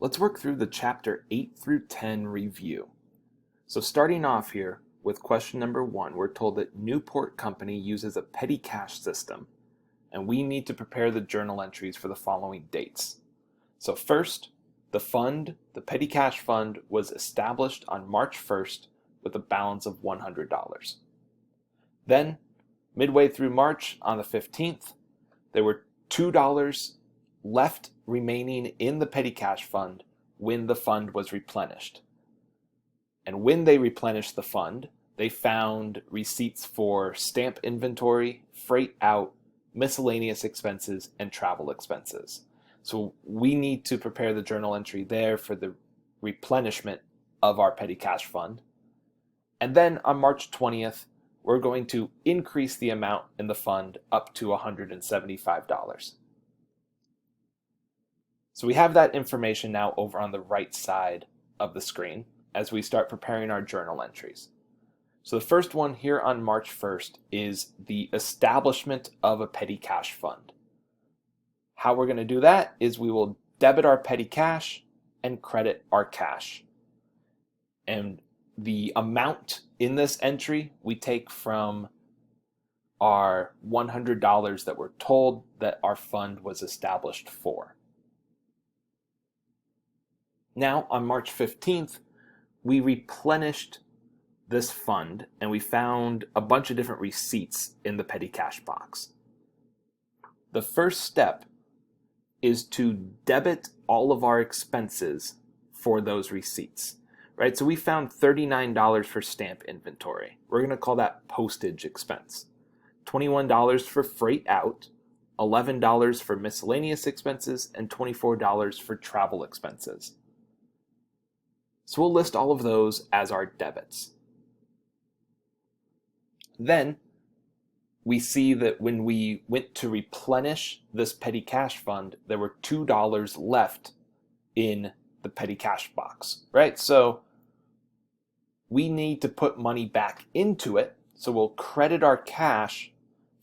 Let's work through the chapter 8 through 10 review. So starting off here with question number 1, we're told that Newport Company uses a petty cash system, and we need to prepare the journal entries for the following dates. So first, the petty cash fund, was established on March 1st with a balance of $100. Then, midway through March, on the 15th, there were $2 left remaining in the petty cash fund when the fund was replenished. And when they replenished the fund, they found receipts for stamp inventory, freight out, miscellaneous expenses, and travel expenses. So we need to prepare the journal entry there for the replenishment of our petty cash fund. And then on March 20th, we're going to increase the amount in the fund up to $175. So we have that information now over on the right side of the screen as we start preparing our journal entries. So the first one here on March 1st is the establishment of a petty cash fund. How we're going to do that is we will debit our petty cash and credit our cash. And the amount in this entry we take from our $100 that we're told that our fund was established for. Now, on March 15th, we replenished this fund and we found a bunch of different receipts in the petty cash box. The first step is to debit all of our expenses for those receipts, right? So we found $39 for stamp inventory. We're going to call that postage expense. $21 for freight out, $11 for miscellaneous expenses, and $24 for travel expenses. So we'll list all of those as our debits. Then we see that when we went to replenish this petty cash fund, there were $2 left in the petty cash box, right? So we need to put money back into it. So we'll credit our cash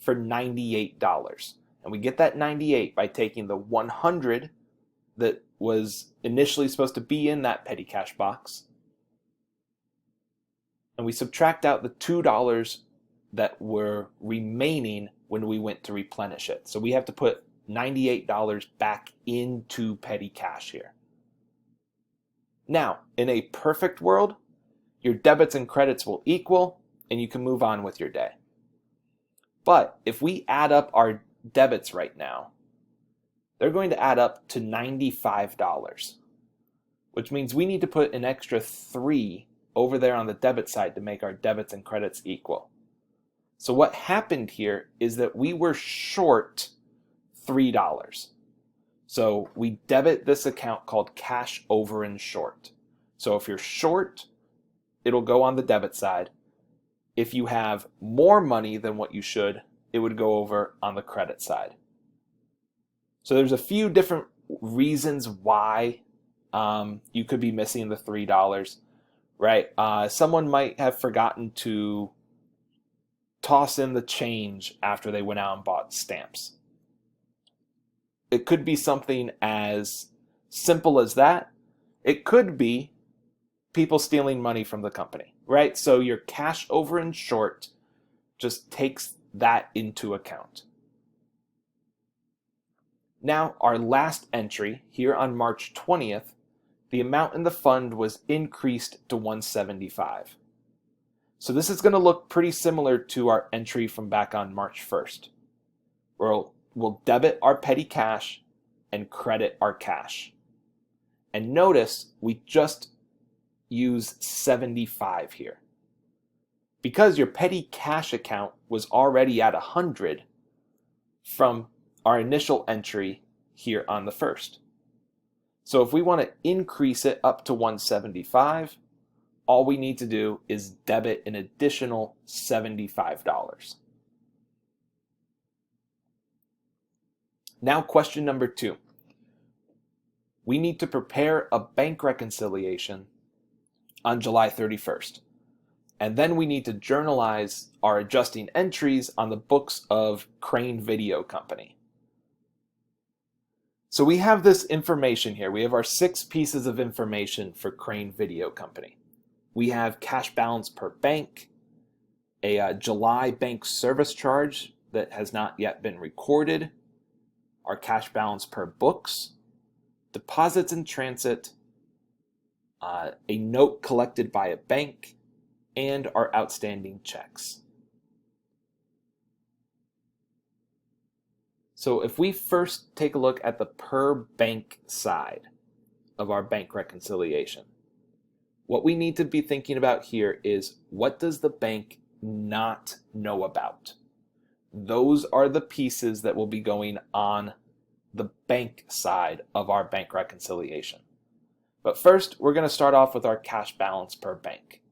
for $98. And we get that 98 by taking the 100 that was initially supposed to be in that petty cash box, and we subtract out the $2 that were remaining when we went to replenish it. So we have to put $98 back into petty cash here. Now, in a perfect world, your debits and credits will equal, and you can move on with your day. But if we add up our debits right now, they're going to add up to $95, which means we need to put an extra 3 over there on the debit side to make our debits and credits equal. So what happened here is that we were short $3. So we debit this account called cash over and short. So if you're short, it'll go on the debit side. If you have more money than what you should, it would go over on the credit side. So there's a few different reasons why you could be missing the $3, right? Someone might have forgotten to toss in the change after they went out and bought stamps. It could be something as simple as that. It could be people stealing money from the company, right? So your cash over and short just takes that into account. Now, our last entry here on March 20th, the amount in the fund was increased to $175. So this is going to look pretty similar to our entry from back on March 1st. We'll debit our petty cash and credit our cash. And notice we just use 75 here. Because your petty cash account was already at 100 from our initial entry here on the 1st. So if we want to increase it up to 175, all we need to do is debit an additional $75. Now question number 2. We need to prepare a bank reconciliation on July 31st. And then we need to journalize our adjusting entries on the books of Crane Video Company. So we have this information here. We have our 6 pieces of information for Crane Video Company. We have cash balance per bank, a July bank service charge that has not yet been recorded, our cash balance per books, deposits in transit, a note collected by a bank, and our outstanding checks. So if we first take a look at the per bank side of our bank reconciliation, what we need to be thinking about here is, what does the bank not know about? Those are the pieces that will be going on the bank side of our bank reconciliation. But first, we're going to start off with our cash balance per bank.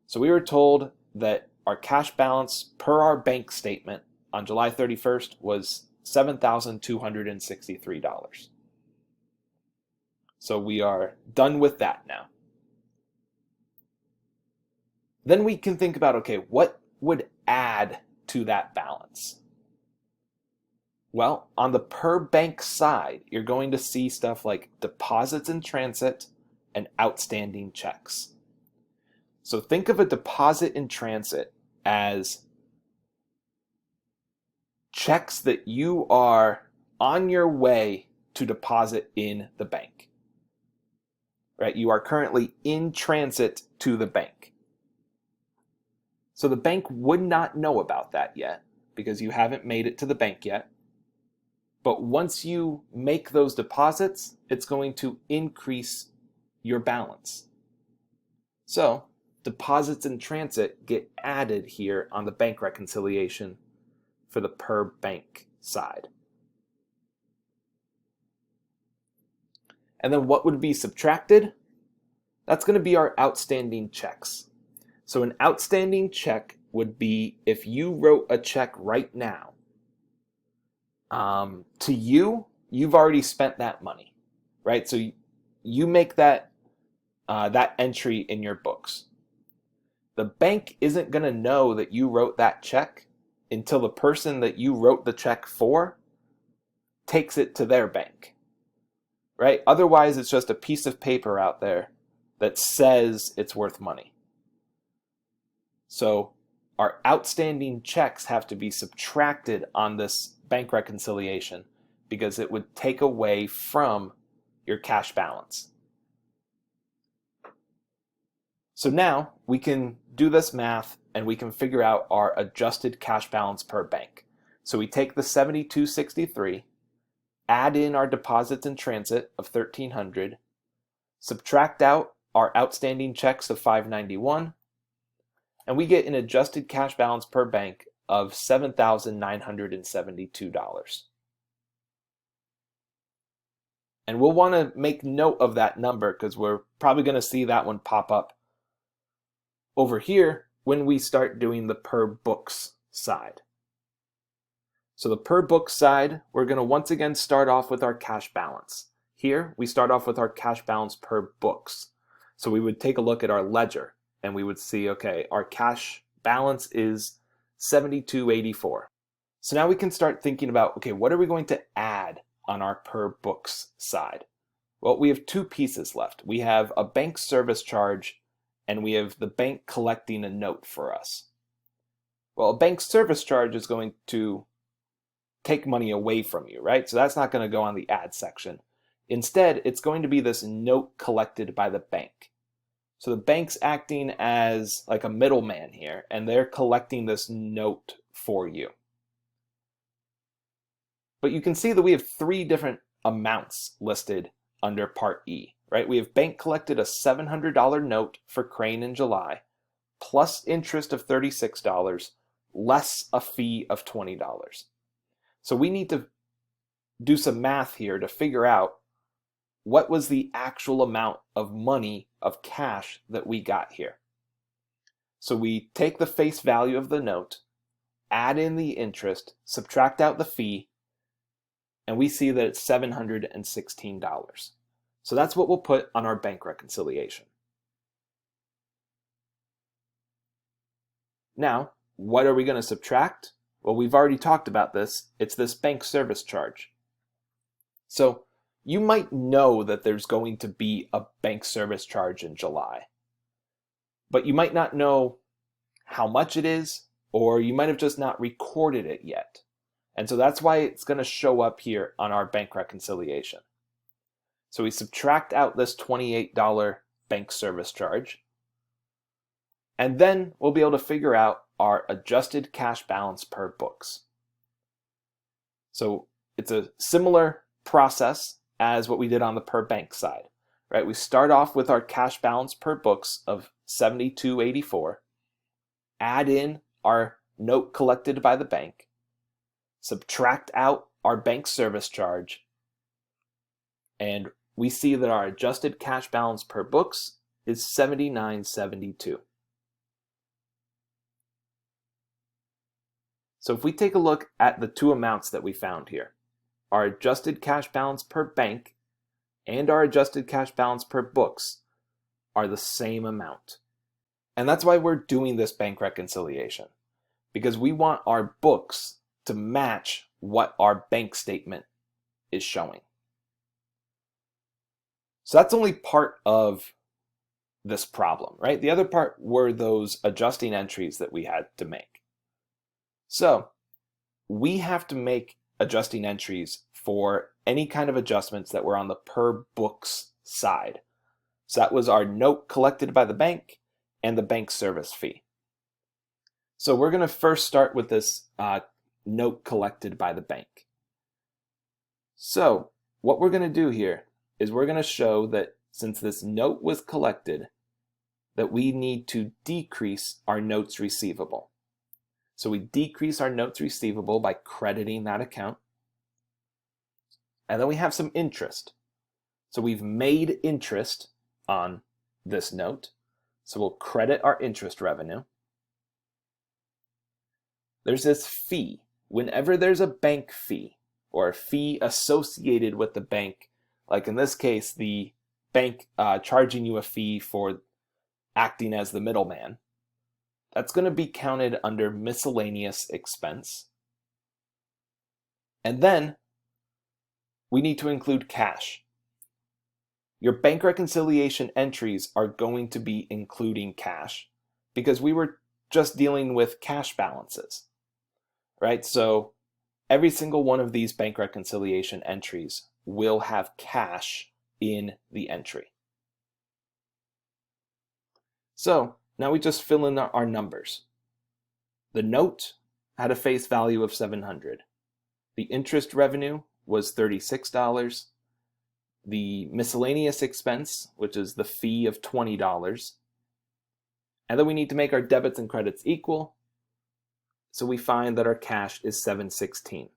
So we were told that our cash balance per our bank statement on July 31st was $7,263. So we are done with that now. Then we can think about, okay, what would add to that balance? Well, on the per bank side, you're going to see stuff like deposits in transit and outstanding checks. So think of a deposit in transit as checks that you are on your way to deposit in the bank. Right? You are currently in transit to the bank. So the bank would not know about that yet because you haven't made it to the bank yet. But once you make those deposits, it's going to increase your balance. So deposits in transit get added here on the bank reconciliation for the per bank side. And then what would be subtracted? That's going to be our outstanding checks. So an outstanding check would be if you wrote a check right now. To you've already spent that money, right? So you make that entry in your books. The bank isn't going to know that you wrote that check until the person that you wrote the check for takes it to their bank, right? Otherwise, it's just a piece of paper out there that says it's worth money. So our outstanding checks have to be subtracted on this bank reconciliation because it would take away from your cash balance. So now we can do this math and we can figure out our adjusted cash balance per bank. So we take the $7,263, add in our deposits in transit of $1,300, subtract out our outstanding checks of $591, and we get an adjusted cash balance per bank of $7,972. And we'll want to make note of that number because we're probably going to see that one pop up over here when we start doing the per books side. So the per books side, we're going to once again start off with our cash balance. Here, we start off with our cash balance per books. So we would take a look at our ledger and we would see, okay, our cash balance is $72.84. So now we can start thinking about, okay, what are we going to add on our per books side? Well, we have 2 pieces left. We have a bank service charge and we have the bank collecting a note for us. Well, a bank service charge is going to take money away from you, right? So that's not going to go on the add section. Instead, it's going to be this note collected by the bank. So the bank's acting as like a middleman here, and they're collecting this note for you. But you can see that we have 3 different amounts listed under Part E, right? We have bank collected a $700 note for Crane in July, plus interest of $36, less a fee of $20. So we need to do some math here to figure out what was the actual amount of money, of cash that we got here. So we take the face value of the note, add in the interest, subtract out the fee, and we see that it's $716. So that's what we'll put on our bank reconciliation. Now, what are we going to subtract? Well, we've already talked about this. It's this bank service charge. So You might know that there's going to be a bank service charge in July, but you might not know how much it is, or you might have just not recorded it yet. And so that's why it's going to show up here on our bank reconciliation. So we subtract out this $28 bank service charge, and then we'll be able to figure out our adjusted cash balance per books. So it's a similar process as what we did on the per bank side, right? We start off with our cash balance per books of $72.84, add in our note collected by the bank, subtract out our bank service charge, and we see that our adjusted cash balance per books is $79.72. So if we take a look at the two amounts that we found here, our adjusted cash balance per bank and our adjusted cash balance per books are the same amount. And that's why we're doing this bank reconciliation, because we want our books to match what our bank statement is showing. So that's only part of this problem, right? The other part were those adjusting entries that we had to make. So we have to make adjusting entries for any kind of adjustments that were on the per books side. So that was our note collected by the bank and the bank service fee. So we're going to first start with this note collected by the bank. So what we're going to do here is we're going to show that since this note was collected, that we need to decrease our notes receivable. So we decrease our notes receivable by crediting that account. And then we have some interest. So we've made interest on this note. So we'll credit our interest revenue. There's this fee. Whenever there's a bank fee or a fee associated with the bank, like in this case, the bank charging you a fee for acting as the middleman, that's going to be counted under miscellaneous expense. And then we need to include cash. Your bank reconciliation entries are going to be including cash because we were just dealing with cash balances, right? So every single one of these bank reconciliation entries will have cash in the entry. So now we just fill in our numbers. The note had a face value of $700. The interest revenue was $36. The miscellaneous expense, which is the fee of $20. And then we need to make our debits and credits equal. So we find that our cash is $716.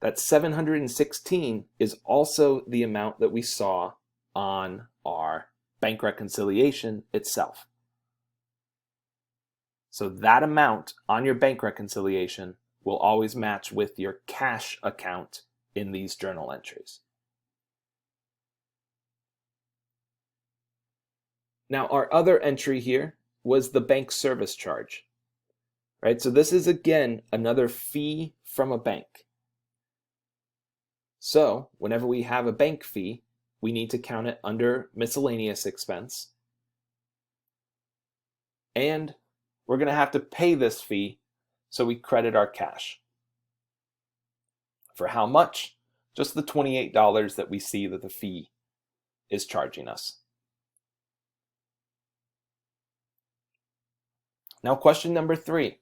That $716 is also the amount that we saw on our bank reconciliation itself. So that amount on your bank reconciliation will always match with your cash account in these journal entries. Now, our other entry here was the bank service charge, right? So this is again another fee from a bank. So whenever we have a bank fee, we need to count it under miscellaneous expense. And we're going to have to pay this fee, so we credit our cash. For how much? Just the $28 that we see that the fee is charging us. Now, question number 3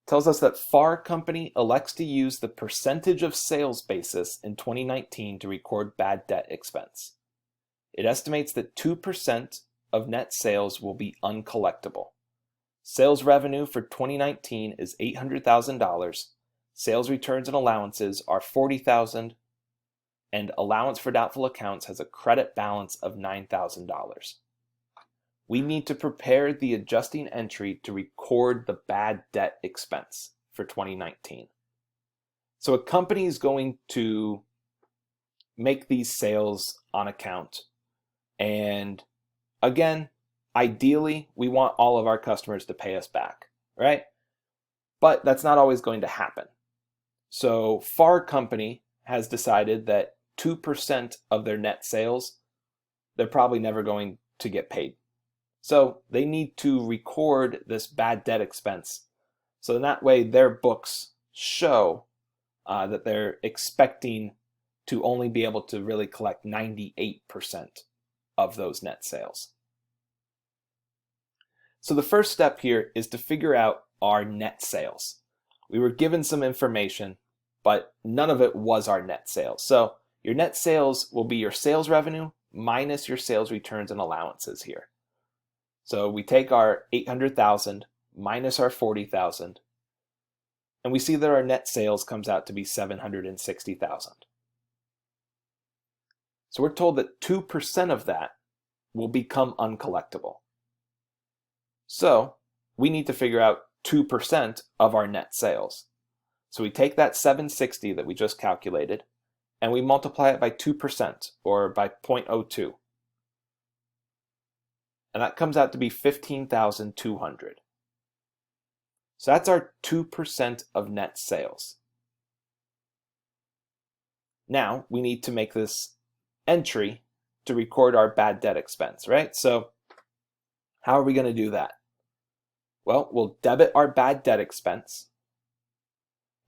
tells us that FAR Company elects to use the percentage of sales basis in 2019 to record bad debt expense. It estimates that 2% of net sales will be uncollectible. Sales revenue for 2019 is $800,000. Sales returns and allowances are $40,000, and allowance for doubtful accounts has a credit balance of $9,000. We need to prepare the adjusting entry to record the bad debt expense for 2019. So a company is going to make these sales on account. And again, ideally, we want all of our customers to pay us back, right? But that's not always going to happen. So FAR Company has decided that 2% of their net sales, they're probably never going to get paid. So they need to record this bad debt expense. So in that way, their books show that they're expecting to only be able to really collect 98% of those net sales. So the first step here is to figure out our net sales. We were given some information, but none of it was our net sales. So your net sales will be your sales revenue minus your sales returns and allowances here. So we take our 800,000 minus our 40,000, and we see that our net sales comes out to be 760,000. So we're told that 2% of that will become uncollectible. So we need to figure out 2% of our net sales. So we take that 760 that we just calculated and we multiply it by 2% or by 0.02. And that comes out to be 15,200. So that's our 2% of net sales. Now we need to make this entry to record our bad debt expense, right? So how are we going to do that? Well, we'll debit our bad debt expense,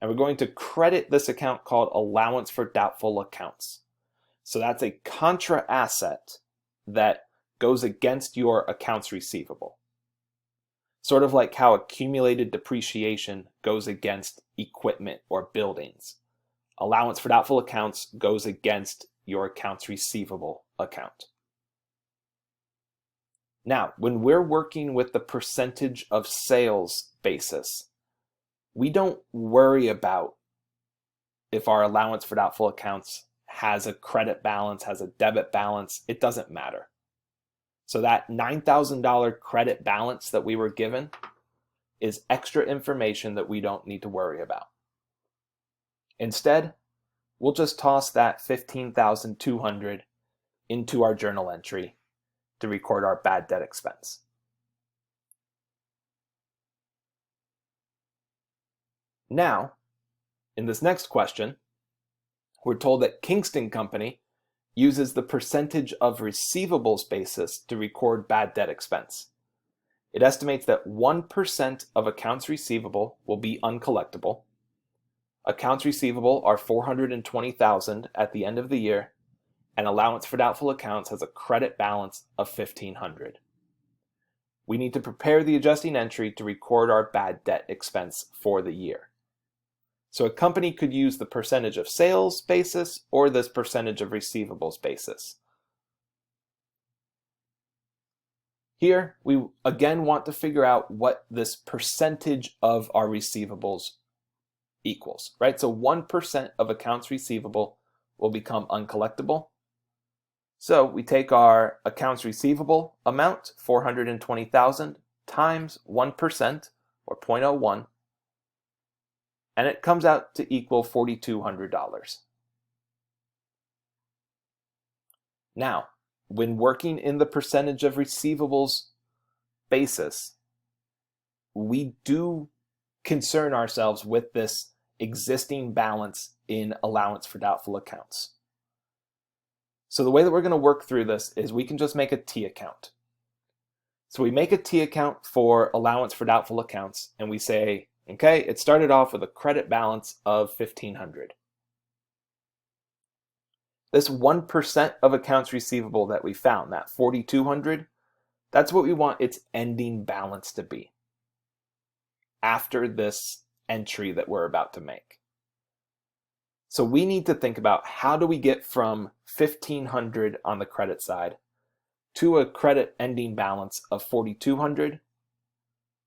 and we're going to credit this account called allowance for doubtful accounts. So that's a contra asset that goes against your accounts receivable. Sort of like how accumulated depreciation goes against equipment or buildings. Allowance for doubtful accounts goes against your accounts receivable account. Now, when we're working with the percentage of sales basis, we don't worry about if our allowance for doubtful accounts has a credit balance, has a debit balance. It doesn't matter. So that $9,000 credit balance that we were given is extra information that we don't need to worry about. Instead, we'll just toss that 15,200 into our journal entry to record our bad debt expense. Now, in this next question, we're told that Kingston Company uses the percentage of receivables basis to record bad debt expense. It estimates that 1% of accounts receivable will be uncollectible. Accounts receivable are 420,000 at the end of the year, and allowance for doubtful accounts has a credit balance of 1,500. We need to prepare the adjusting entry to record our bad debt expense for the year. So a company could use the percentage of sales basis or this percentage of receivables basis. Here, we again want to figure out what this percentage of our receivables equals, right? So 1% of accounts receivable will become uncollectible. So we take our accounts receivable amount, 420,000, times 1%, or 0.01, and it comes out to equal $4,200. Now, when working in the percentage of receivables basis, we do concern ourselves with this existing balance in allowance for doubtful accounts. So the way that we're going to work through this is we can just make a T account. So we make a T account for allowance for doubtful accounts, and we say, okay, it started off with a credit balance of 1,500. This 1% of accounts receivable that we found, that 4,200, that's what we want its ending balance to be after this entry that we're about to make. So we need to think about how do we get from 1,500 on the credit side to a credit ending balance of 4,200.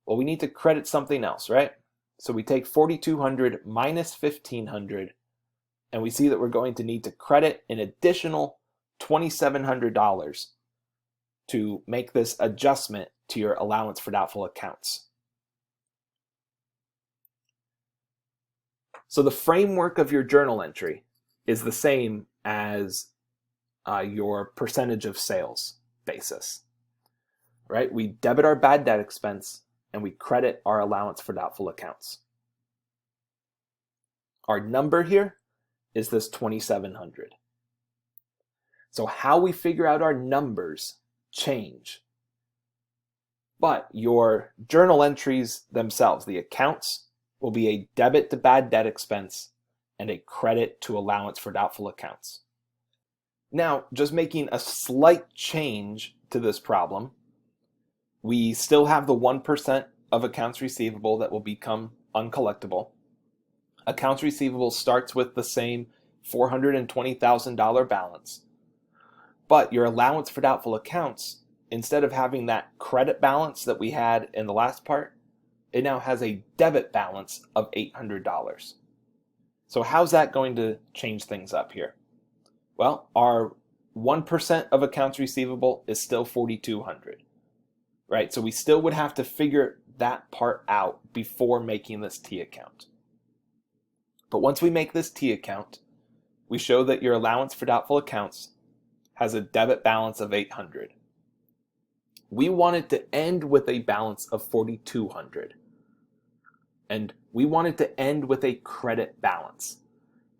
Well, we need to credit something else, right? So we take 4,200 minus 1,500, and we see that we're going to need to credit an additional $2,700 to make this adjustment to your allowance for doubtful accounts. So the framework of your journal entry is the same as your percentage of sales basis, right? We debit our bad debt expense and we credit our allowance for doubtful accounts. Our number here is this 2,700. So how we figure out our numbers change. But your journal entries themselves, the accounts, will be a debit to bad debt expense and a credit to allowance for doubtful accounts. Now, just making a slight change to this problem, we still have the 1% of accounts receivable that will become uncollectible. Accounts receivable starts with the same $420,000 balance, but your allowance for doubtful accounts, instead of having that credit balance that we had in the last part, it now has a debit balance of $800. So how's that going to change things up here? Well, our 1% of accounts receivable is still $4,200, right? So we still would have to figure that part out before making this T account. But once we make this T account, we show that your allowance for doubtful accounts has a debit balance of $800. We want it to end with a balance of $4,200. And we want it to end with a credit balance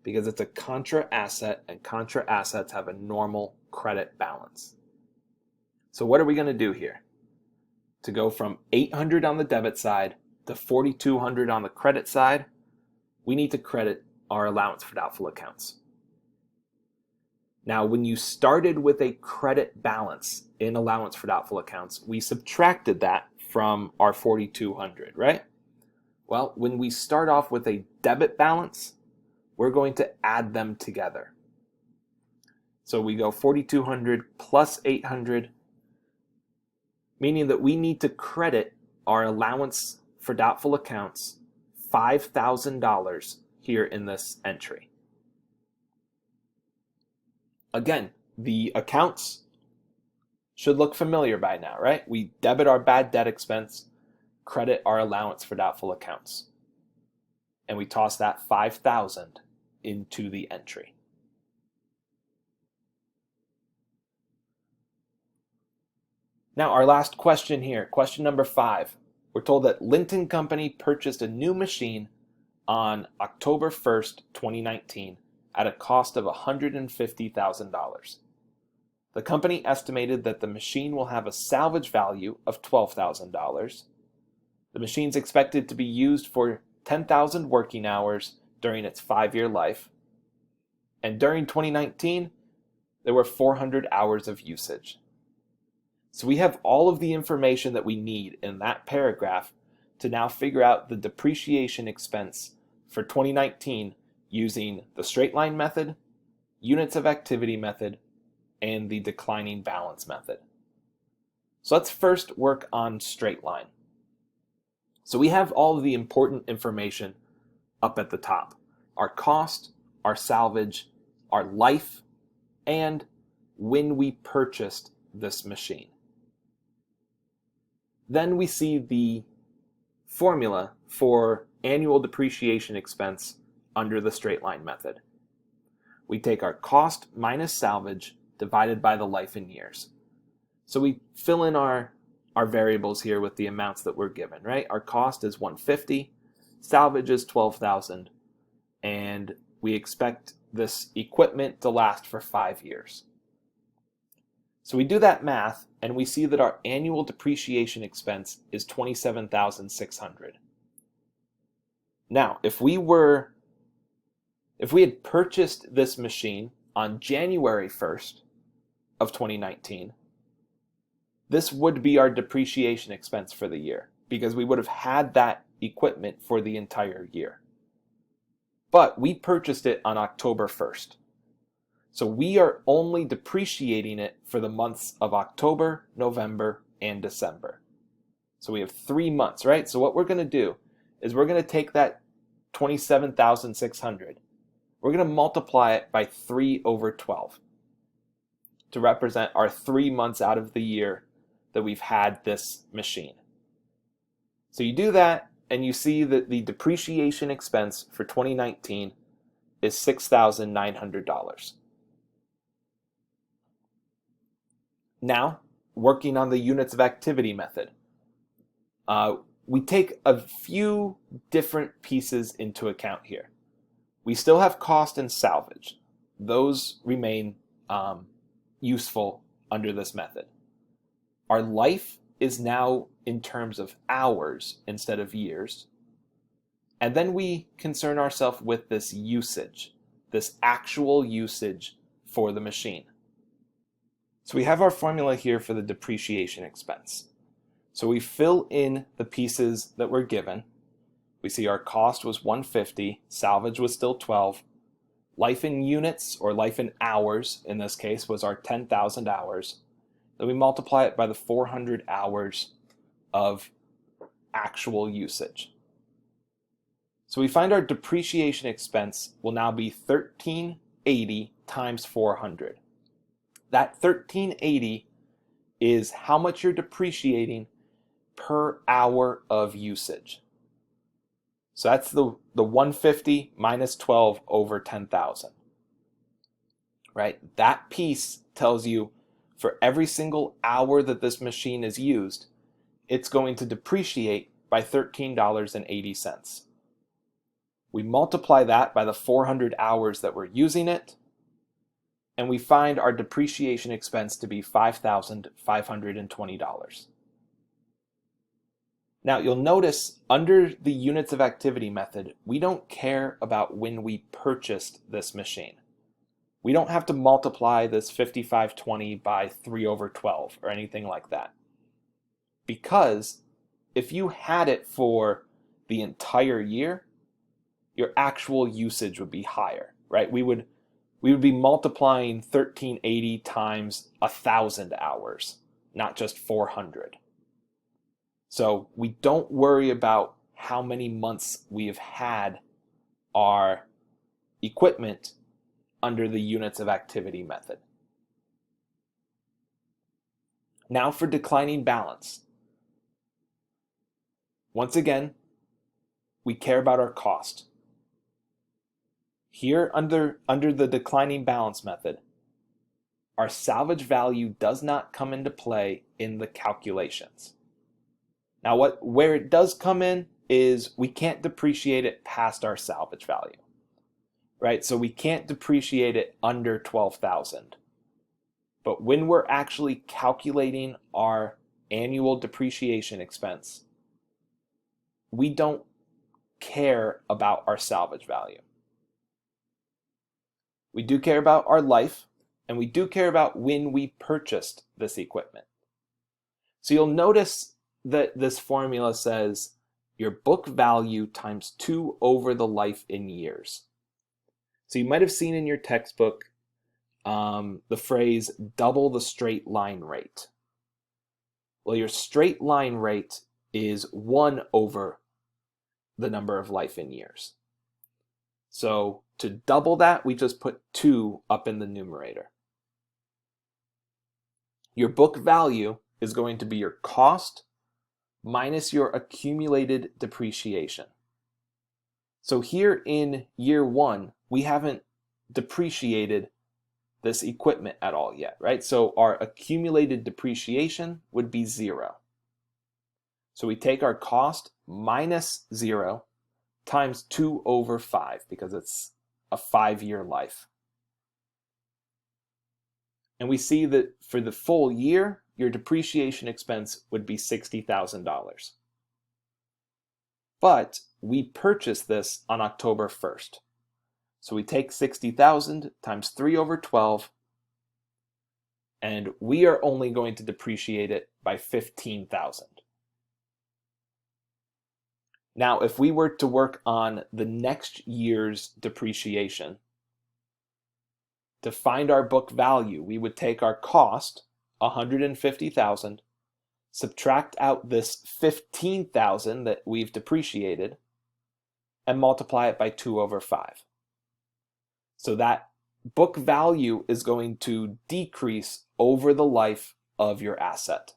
because it's a contra asset, and contra assets have a normal credit balance. So what are we going to do here? To go from $800 on the debit side to $4,200 on the credit side, we need to credit our allowance for doubtful accounts. Now, when you started with a credit balance in allowance for doubtful accounts, we subtracted that from our $4,200, right? Well, when we start off with a debit balance, we're going to add them together. So we go $4,200 plus $800, meaning that we need to credit our allowance for doubtful accounts $5,000 here in this entry. Again, the accounts should look familiar by now, right? We debit our bad debt expense, credit our allowance for doubtful accounts, and we toss that $5,000 into the entry. Now, our last question here, question number 5. We're told that Linton Company purchased a new machine on October 1st, 2019 at a cost of $150,000. The company estimated that the machine will have a salvage value of $12,000. The machine's expected to be used for 10,000 working hours during its 5-year life. And during 2019, there were 400 hours of usage. So we have all of the information that we need in that paragraph to now figure out the depreciation expense for 2019 using the straight line method, units of activity method, and the declining balance method. So let's first work on straight line. So we have all of the important information up at the top: our cost, our salvage, our life, and when we purchased this machine. Then we see the formula for annual depreciation expense under the straight line method. We take our cost minus salvage divided by the life in years. So we fill in our variables here with the amounts that we're given, right? Our cost is $150, salvage is $12,000, and we expect this equipment to last for 5 years. So we do that math, and we see that our annual depreciation expense is $27,600. Now, if we had purchased this machine on January 1st of 2019, this would be our depreciation expense for the year because we would have had that equipment for the entire year. But we purchased it on October 1st. So we are only depreciating it for the months of October, November, and December. So we have 3 months, right? So what we're going to do is we're going to take that $27,600. We're going to multiply it by 3 over 12 to represent our 3 months out of the year that we've had this machine. So you do that, and you see that the depreciation expense for 2019 is $6,900. Now, working on the units of activity method, we take a few different pieces into account here. We still have cost and salvage. Those remain useful under this method. Our life is now in terms of hours instead of years. And then we concern ourselves with this usage, this actual usage for the machine. So we have our formula here for the depreciation expense. So we fill in the pieces that we're given. We see our cost was 150, salvage was still 12. Life in units, or life in hours in this case, was our 10,000 hours. Then we multiply it by the 400 hours of actual usage. So we find our depreciation expense will now be $1,380 times 400. That $1,380 is how much you're depreciating per hour of usage. So that's the 150 minus 12 over 10,000. Right? That piece tells you for every single hour that this machine is used, it's going to depreciate by $13.80. We multiply that by the 400 hours that we're using it, and we find our depreciation expense to be $5,520. Now, you'll notice under the units of activity method, we don't care about when we purchased this machine. We don't have to multiply this 5520 by 3 over 12 or anything like that. Because if you had it for the entire year, your actual usage would be higher, right? We would be multiplying 1380 times 1,000 hours, not just 400. So we don't worry about how many months we have had our equipment under the units of activity method. Now for declining balance. Once again, we care about our cost. Here under the declining balance method, our salvage value does not come into play in the calculations. Now where it does come in is we can't depreciate it past our salvage value, right? So we can't depreciate it under 12,000. But when we're actually calculating our annual depreciation expense, we don't care about our salvage value. We do care about our life, and we do care about when we purchased this equipment. So you'll notice that this formula says your book value times 2 over the life in years. So you might have seen in your textbook the phrase double the straight line rate. Well, your straight line rate is 1 over the number of life in years. So to double that, we just put 2 up in the numerator. Your book value is going to be your cost minus your accumulated depreciation. So here in year 1, we haven't depreciated this equipment at all yet, right? So our accumulated depreciation would be 0. So we take our cost minus 0 times 2 over 5 because it's a 5-year life. And we see that for the full year, your depreciation expense would be $60,000. But we purchased this on October 1st. So we take 60,000 times 3 over 12, and we are only going to depreciate it by 15,000. Now, if we were to work on the next year's depreciation, to find our book value, we would take our cost, 150,000, subtract out this 15,000 that we've depreciated, and multiply it by 2 over 5. So that book value is going to decrease over the life of your asset.